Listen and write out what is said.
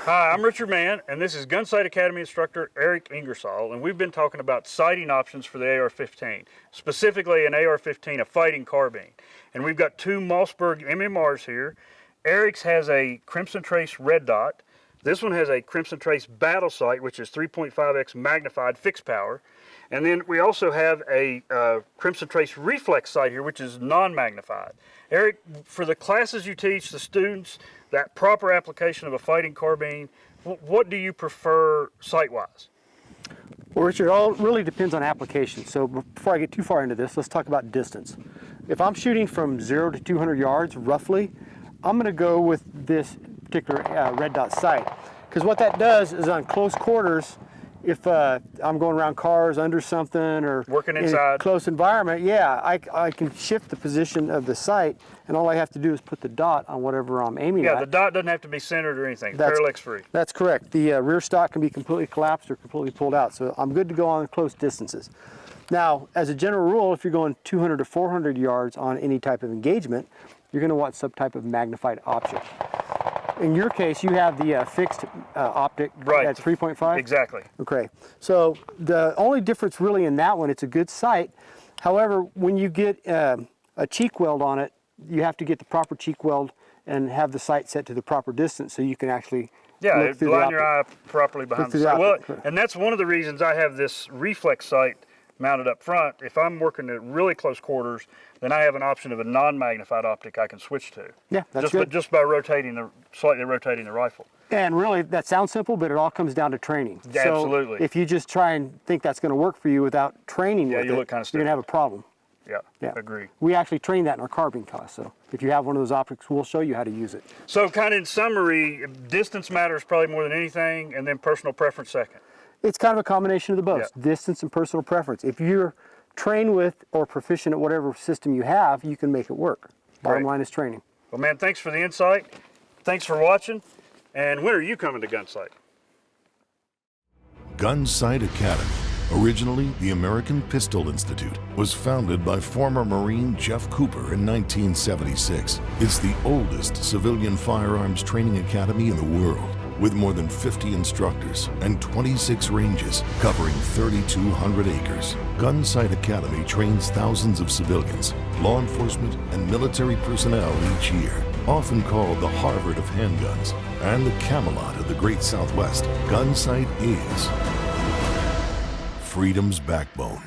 Hi, I'm Richard Mann, and this is Gunsight Academy instructor Eric Ingersoll, and we've been talking about sighting options for the AR-15, specifically an AR-15, a fighting carbine. And we've got two Mossberg MMRs here. Eric's has a Crimson Trace red dot. This one has a Crimson Trace battle sight, which is 3.5x magnified fixed power. And then we also have a Crimson Trace reflex sight here, which is non-magnified. Eric, for the classes you teach, the students, that proper application of a fighting carbine, what do you prefer sight-wise? Well, Richard, it all really depends on application. So before I get too far into this, let's talk about distance. If I'm shooting from 0 to 200 yards, roughly, I'm going to go with this particular red dot sight. Because what that does is on close quarters, if I'm going around cars under something or working inside in a close environment, yeah, I can shift the position of the sight, and all I have to do is put the dot on whatever I'm aiming at. Yeah, the dot doesn't have to be centered or anything. Parallax free. That's correct. The rear stock can be completely collapsed or completely pulled out, so I'm good to go on close distances. Now, as a general rule, if you're going 200 to 400 yards on any type of engagement, you're going to want some type of magnified optic. In your case, you have the fixed optic at 3.5? Exactly. Okay, so the only difference really in that one, it's a good sight. However, when you get a cheek weld on it, you have to get the proper cheek weld and have the sight set to the proper distance so you can actually look through line your eye properly behind the sight. Well, and that's one of the reasons I have this reflex sight mounted up front. If I'm working at really close quarters, then I have an option of a non-magnified optic I can switch to. Yeah, that's good. Just by slightly rotating the rifle. And really, that sounds simple, but it all comes down to training. Yeah, so absolutely. If you just try and think that's going to work for you without training with you look kind of stupid. you're going to have a problem. Yeah, agree. We actually train that in our carbine class, so if you have one of those optics, we'll show you how to use it. So kind of in summary, distance matters probably more than anything, and then personal preference second. It's kind of a combination of the both, distance and personal preference. If you're trained with or proficient at whatever system you have, you can make it work. Bottom line is training. Well, man, thanks for the insight. Thanks for watching. And when are you coming to Gunsight? Gunsight Academy, originally the American Pistol Institute, was founded by former Marine Jeff Cooper in 1976. It's the oldest civilian firearms training academy in the world, with more than 50 instructors and 26 ranges covering 3,200 acres. Gunsight Academy trains thousands of civilians, law enforcement, and military personnel each year. Often called the Harvard of handguns and the Camelot of the Great Southwest, Gunsight is freedom's backbone.